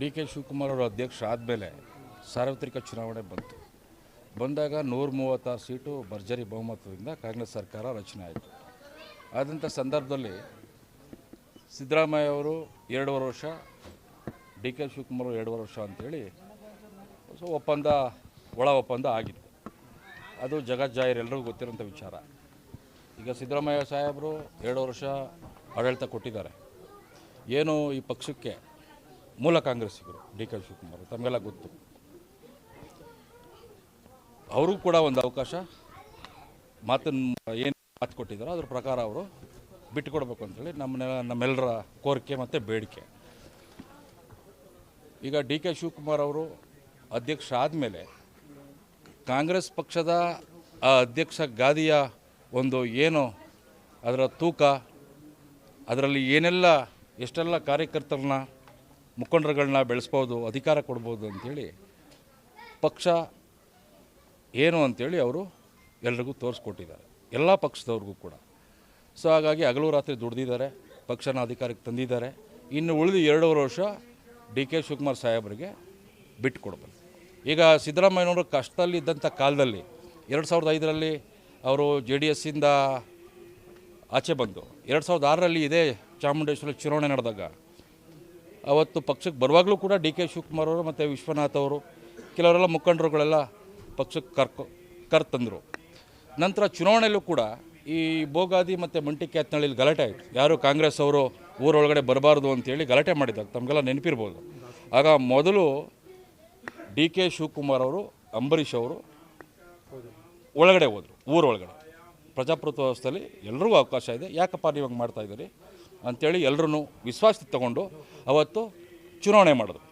D K Shivakumar ಅವರು ಅಧ್ಯಕ್ಷ ಆದಮೇಲೆ ಸಾರ್ವತ್ರಿಕ ಚುನಾವಣೆ ಬಂದಾಗ 136 ಸೀಟು ಭರ್ಜರಿ ಬಹುಮತದಿಂದ ಕಾಂಗ್ರೆಸ್ ಸರ್ಕಾರ ರಚನೆ ಆಯಿತು. ಆದಂಥ ಸಂದರ್ಭದಲ್ಲಿ ಸಿದ್ದರಾಮಯ್ಯ ಅವರು 2.5 ವರ್ಷ, ಡಿ ಕೆ ಶಿವಕುಮಾರ್ 2.5 ವರ್ಷ ಅಂಥೇಳಿ ಒಳ ಒಪ್ಪಂದ ಆಗಿತ್ತು. ಅದು ಜಗಜ್ಜಾಹಿರ್ ಎಲ್ಲರಿಗೂ ಗೊತ್ತಿರೋಂಥ ವಿಚಾರ. ಈಗ ಸಿದ್ದರಾಮಯ್ಯ ಸಾಹೇಬರು 2 ವರ್ಷ ಆಡಳಿತ ಕೊಟ್ಟಿದ್ದಾರೆ. ಏನು ಈ ಪಕ್ಷಕ್ಕೆ ಮೂಲ ಕಾಂಗ್ರೆಸ್ಸಿಗರು ಡಿ ಕೆ ಶಿವಕುಮಾರ್ ತಮಗೆಲ್ಲ ಗೊತ್ತು. ಅವ್ರಿಗೂ ಕೂಡ ಒಂದು ಅವಕಾಶ ಏನು ಮಾತು ಕೊಟ್ಟಿದ್ದಾರೋ ಅದ್ರ ಪ್ರಕಾರ ಅವರು ಬಿಟ್ಟುಕೊಡ್ಬೇಕು ಅಂತೇಳಿ ನಮ್ಮೆಲ್ಲರ ಕೋರಿಕೆ ಮತ್ತು ಬೇಡಿಕೆ. ಈಗ ಡಿ ಕೆ ಶಿವಕುಮಾರ್ ಅವರು ಅಧ್ಯಕ್ಷ ಆದಮೇಲೆ ಕಾಂಗ್ರೆಸ್ ಪಕ್ಷದ ಆ ಅಧ್ಯಕ್ಷ ಗಾದಿಯ ಒಂದು ಏನು ಅದರ ತೂಕ, ಅದರಲ್ಲಿ ಎಷ್ಟೆಲ್ಲ ಕಾರ್ಯಕರ್ತರನ್ನ ಮುಖಂಡರುಗಳನ್ನ ಬೆಳೆಸ್ಬೋದು, ಅಧಿಕಾರ ಕೊಡ್ಬೋದು ಅಂಥೇಳಿ ಪಕ್ಷ ಏನು ಅಂಥೇಳಿ ಅವರು ಎಲ್ರಿಗೂ ತೋರಿಸ್ಕೊಟ್ಟಿದ್ದಾರೆ, ಎಲ್ಲ ಪಕ್ಷದವ್ರಿಗೂ ಕೂಡ. ಸೊ ಹಾಗಾಗಿ ಹಗಲು ರಾತ್ರಿ ದುಡ್ದಿದ್ದಾರೆ, ಪಕ್ಷನ ಅಧಿಕಾರಕ್ಕೆ ತಂದಿದ್ದಾರೆ. ಇನ್ನು ಉಳಿದು 2.5 ವರ್ಷ ಡಿ ಕೆ ಶಿವಕುಮಾರ್ ಸಾಹೇಬರಿಗೆ ಬಿಟ್ಟು ಕೊಡಬೇಕು. ಈಗ ಸಿದ್ದರಾಮಯ್ಯನವರು ಕಷ್ಟದಲ್ಲಿ ಇದ್ದಂಥ ಕಾಲದಲ್ಲಿ 2005ರಲ್ಲಿ ಅವರು JDSಯಿಂದ ಆಚೆ ಬಂದು 2006ರಲ್ಲಿ ಇದೇ ಚಾಮುಂಡೇಶ್ವರಿ ಚುನಾವಣೆ ನಡೆದಾಗ ಅವತ್ತು ಪಕ್ಷಕ್ಕೆ ಬರುವಾಗಲೂ ಕೂಡ ಡಿ ಕೆ ಶಿವಕುಮಾರ್ ಅವರು ಮತ್ತು ವಿಶ್ವನಾಥ್ ಅವರು ಕೆಲವರೆಲ್ಲ ಮುಖಂಡರುಗಳೆಲ್ಲ ಪಕ್ಷಕ್ಕೆ ಕರ್ತಂದರು. ನಂತರ ಚುನಾವಣೆಯಲ್ಲೂ ಕೂಡ ಈ ಬೋಗಾದಿ ಮತ್ತು ಮಂಟಿಕ್ಯಾತ್ನಳ್ಳಿಲಿ ಗಲಾಟೆ ಆಯಿತು. ಯಾರು ಕಾಂಗ್ರೆಸ್ ಅವರು ಊರೊಳಗಡೆ ಬರಬಾರ್ದು ಅಂತೇಳಿ ಗಲಾಟೆ ಮಾಡಿದಾಗ ತಮಗೆಲ್ಲ ನೆನಪಿರ್ಬೋದು. ಆಗ ಮೊದಲು ಡಿ ಕೆ ಶಿವಕುಮಾರ್ ಅವರು, ಅಂಬರೀಷ್ ಅವರು ಒಳಗಡೆ ಹೋದರು, ಊರೊಳಗಡೆ. ಪ್ರಜಾಪ್ರಭುತ್ವ ವ್ಯವಸ್ಥೆಯಲ್ಲಿ ಎಲ್ರಿಗೂ ಅವಕಾಶ ಇದೆ, ಯಾಕಪ್ಪ ನೀವು ಹಂಗೆ ಮಾಡ್ತಾಯಿದ್ದೀರಿ ಅಂಥೇಳಿ ಎಲ್ಲರೂ ವಿಶ್ವಾಸಕ್ಕೆ ತಗೊಂಡು ಅವತ್ತು ಚುನಾವಣೆ ಮಾಡಿದ್ರು.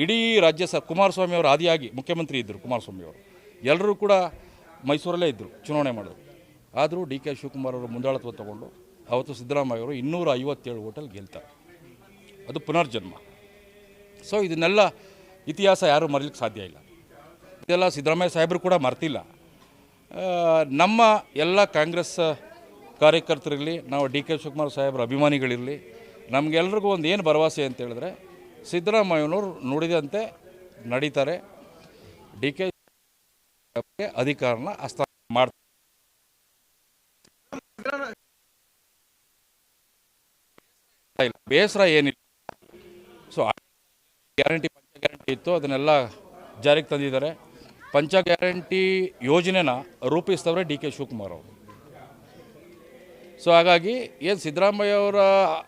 ಇಡೀ ರಾಜ್ಯ ಕುಮಾರಸ್ವಾಮಿ ಅವರು ಆದಿಯಾಗಿ ಮುಖ್ಯಮಂತ್ರಿ ಇದ್ದರು. ಕುಮಾರಸ್ವಾಮಿ ಅವರು ಎಲ್ಲರೂ ಕೂಡ ಮೈಸೂರಲ್ಲೇ ಇದ್ದರು, ಚುನಾವಣೆ ಮಾಡಿದ್ರು. ಆದರೂ ಡಿ ಕೆ ಶಿವಕುಮಾರ್ ಅವರು ಮುಂದಾಳತ್ವ ತಗೊಂಡು ಅವತ್ತು ಸಿದ್ದರಾಮಯ್ಯ ಅವರು 257 ಓಟಲ್ಲಿ ಗೆಲ್ತಾರೆ. ಅದು ಪುನರ್ಜನ್ಮ. ಸೊ ಇದನ್ನೆಲ್ಲ ಇತಿಹಾಸ ಯಾರೂ ಮರೀಲಿಕ್ಕೆ ಸಾಧ್ಯ ಇಲ್ಲ. ಇದೆಲ್ಲ ಸಿದ್ದರಾಮಯ್ಯ ಸಾಹೇಬರು ಕೂಡ ಮರ್ತಿಲ್ಲ. ನಮ್ಮ ಎಲ್ಲ ಕಾಂಗ್ರೆಸ್ ಕಾರ್ಯಕರ್ತರಿರಲಿ, ನಾವು ಡಿ ಕೆ ಶಿವಕುಮಾರ್ ಸಾಹೇಬ್ರ ಅಭಿಮಾನಿಗಳಿರಲಿ, ನಮಗೆಲ್ರಿಗೂ ಒಂದು ಏನು ಭರವಸೆ ಅಂತ ಹೇಳಿದ್ರೆ ಸಿದ್ದರಾಮಯ್ಯನವರು ನುಡಿದಂತೆ ನಡೀತಾರೆ. ಡಿ ಕೆ ಅಧಿಕಾರನ ಹಸ್ತಾಂತರ ಮಾಡ್ತಾರೆ. ಬೇಸರ ಏನಿಲ್ಲ. ಸೊ ಗ್ಯಾರಂಟಿ, ಪಂಚ ಗ್ಯಾರಂಟಿ ಇತ್ತು, ಅದನ್ನೆಲ್ಲ ಜಾರಿಗೆ ತಂದಿದ್ದಾರೆ. ಪಂಚ ಗ್ಯಾರಂಟಿ ಯೋಜನೆನ ರೂಪಿಸಿದವರೇ ಡಿ ಕೆ ಶಿವಕುಮಾರ್ ಅವರು. ಸೊ ಹಾಗಾಗಿ ಏನು ಸಿದ್ದರಾಮಯ್ಯ ಅವರ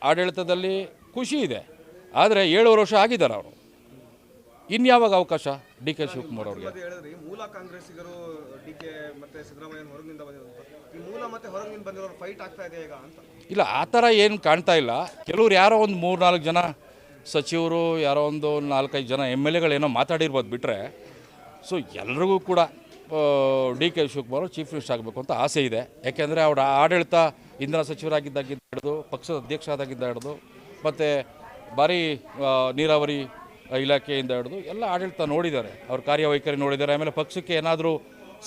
ಆಡಳಿತದಲ್ಲಿ ಖುಷಿ ಇದೆ, ಆದರೆ 7 ವರ್ಷ ಆಗಿದ್ದಾರೆ ಅವರು. ಇನ್ಯಾವಾಗ ಅವಕಾಶ ಡಿ ಕೆ ಶಿವಕುಮಾರ್ ಅವರಿಗೆ? ಮೂಲ ಕಾಂಗ್ರೆಸ್ಸಿಗರು ಡಿ ಕೆ ಮತ್ತು ಸಿದ್ದರಾಮಯ್ಯ ಹೊರಗಿನಿಂದ ಬಂದಿರೋದು, ಈ ಮೂಲ ಮತ್ತು ಹೊರಗಿನಿಂದ ಬಂದಿರೋರು ಫೈಟ್ ಆಗ್ತಾ ಇದೆ ಈಗ ಅಂತ? ಇಲ್ಲ, ಆ ಥರ ಏನು ಕಾಣ್ತಾ ಇಲ್ಲ. ಕೆಲವ್ರು ಯಾರೋ ಒಂದು 3-4 ಜನ ಸಚಿವರು, ಯಾರೋ ಒಂದು 4-5 ಜನ MLA ಏನೋ ಮಾತಾಡಿರ್ಬೋದು ಬಿಟ್ಟರೆ, ಸೊ ಎಲ್ರಿಗೂ ಕೂಡ D K Shivakumar chief minister ಆಗಬೇಕು ಅಂತ ಆಸೆ ಇದೆ. ಯಾಕೆಂದರೆ ಅವರ ಆಡಳಿತ ಇಂಧನ ಸಚಿವರಾಗಿದ್ದಾಗಿಂದ ಹಿಡಿದು, ಪಕ್ಷದ ಅಧ್ಯಕ್ಷ ಆದಾಗಿಂದ ಹಿಡಿದು, ಮತ್ತು ಭಾರಿ ನೀರಾವರಿ ಇಲಾಖೆಯಿಂದ ಹಿಡಿದು ಎಲ್ಲ ಆಡಳಿತ ನೋಡಿದ್ದಾರೆ, ಅವ್ರ ಕಾರ್ಯವೈಖರಿ ನೋಡಿದ್ದಾರೆ. ಆಮೇಲೆ ಪಕ್ಷಕ್ಕೆ ಏನಾದರೂ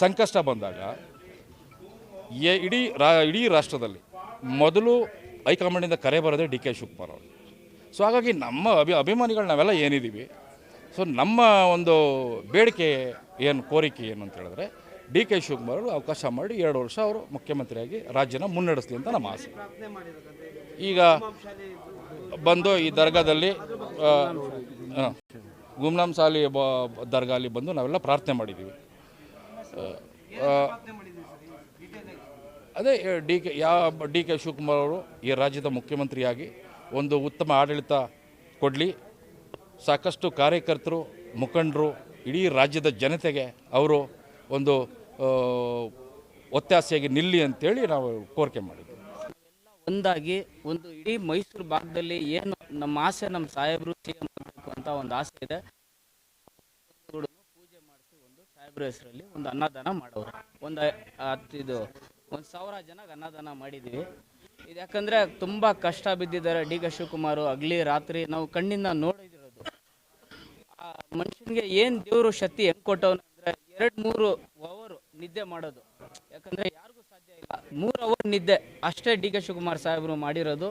ಸಂಕಷ್ಟ ಬಂದಾಗ ಇಡೀ ರಾಷ್ಟ್ರದಲ್ಲಿ ಮೊದಲು ಹೈಕಮಾಂಡಿಂದ ಕರೆ ಬರೋದೇ ಡಿ ಕೆ ಶಿವಕುಮಾರ್ ಅವರು. ಸೊ ಹಾಗಾಗಿ ನಮ್ಮ ಅಭಿಮಾನಿಗಳು ನಾವೆಲ್ಲ ಏನಿದ್ದೀವಿ, ಸೊ ನಮ್ಮ ಒಂದು ಬೇಡಿಕೆ ಏನು, ಕೋರಿಕೆ ಏನು ಅಂತ ಹೇಳಿದ್ರೆ ಡಿ ಕೆ ಶಿವಕುಮಾರ್ ಅವರು ಅವಕಾಶ ಮಾಡಿ 2 ವರ್ಷ ಅವರು ಮುಖ್ಯಮಂತ್ರಿಯಾಗಿ ರಾಜ್ಯನ ಮುನ್ನಡೆಸಲಿ ಅಂತ ನಮ್ಮ ಆಸೆ. ಈಗ ಬಂದು ಈ ದರ್ಗಾದಲ್ಲಿ ಗುಮ್ನಾಮ್ ಸಾಲಿ ದರ್ಗಾಲಿ ಬಂದು ನಾವೆಲ್ಲ ಪ್ರಾರ್ಥನೆ ಮಾಡಿದ್ದೀವಿ. ಅದೇ ಡಿ ಕೆ ಶಿವಕುಮಾರ್ ಅವರು ಈ ರಾಜ್ಯದ ಮುಖ್ಯಮಂತ್ರಿಯಾಗಿ ಒಂದು ಉತ್ತಮ ಆಡಳಿತ ಕೊಡಲಿ, ಸಾಕಷ್ಟು ಕಾರ್ಯಕರ್ತರು, ಮುಖಂಡರು, ಇಡೀ ರಾಜ್ಯದ ಜನತೆಗೆ ಅವರು ಒಂದು ಒತ್ತಾಸೆಯಾಗಿ ನಿಲ್ಲಿ ಅಂತೇಳಿ ನಾವು ಕೋರಿಕೆ ಮಾಡಿದ್ವಿ. ಒಂದಾಗಿ ಒಂದು ಇಡೀ ಮೈಸೂರು ಭಾಗದಲ್ಲಿ ಏನು ನಮ್ಮ ಆಸೆ, ನಮ್ಮ ಸಾಹೇಬರು CM ಆಗಬೇಕು ಅಂತ ಒಂದು ಆಸೆ ಇದೆ. ಪೂಜೆ ಮಾಡಿಸಿ ಒಂದು ಸಾಹೇಬ್ರ ಹೆಸರಲ್ಲಿ ಒಂದು ಅನ್ನದಾನ ಮಾಡೋರು. ಒಂದು 1,000 ಜನಕ್ಕೆ ಅನ್ನದಾನ ಮಾಡಿದ್ದೀವಿ. ಇದು ಯಾಕಂದರೆ ತುಂಬ ಕಷ್ಟ ಬಿದ್ದಿದ್ದಾರೆ ಡಿ ಕೆ ಶಿವಕುಮಾರ್. ಹಗಲಿ ರಾತ್ರಿ ನಾವು ಕಣ್ಣಿಂದ ನೋಡಿದಿರೋದು. ಆ ಮನುಷ್ಯನಿಗೆ ಏನು ದೇವರು ಶಕ್ತಿ ಹೆಂಗೆ ಕೊಟ್ಟವನು ಅಂದರೆ 2-3 ಅವರ್ ನಿದ್ದೆ ಮಾಡೋದು. ಯಾಕಂದರೆ ಯಾರಿಗೂ ಸಾಧ್ಯ ಇಲ್ಲ. 3 ಅವರ್ ನಿದ್ದೆ ಅಷ್ಟೇ ಡಿ ಕೆ ಶಿವಕುಮಾರ್ ಸಾಹೇಬರು ಮಾಡಿರೋದು.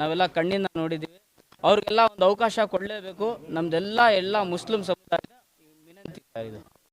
ನಾವೆಲ್ಲ ಕಣ್ಣಿಂದ ನೋಡಿದ್ದೀವಿ. ಅವ್ರಿಗೆಲ್ಲ ಒಂದು ಅವಕಾಶ ಕೊಡಲೇಬೇಕು. ನಮ್ಮದೆಲ್ಲ ಮುಸ್ಲಿಂ ಸಮುದಾಯದ ವಿನಂತಿ ಇದು.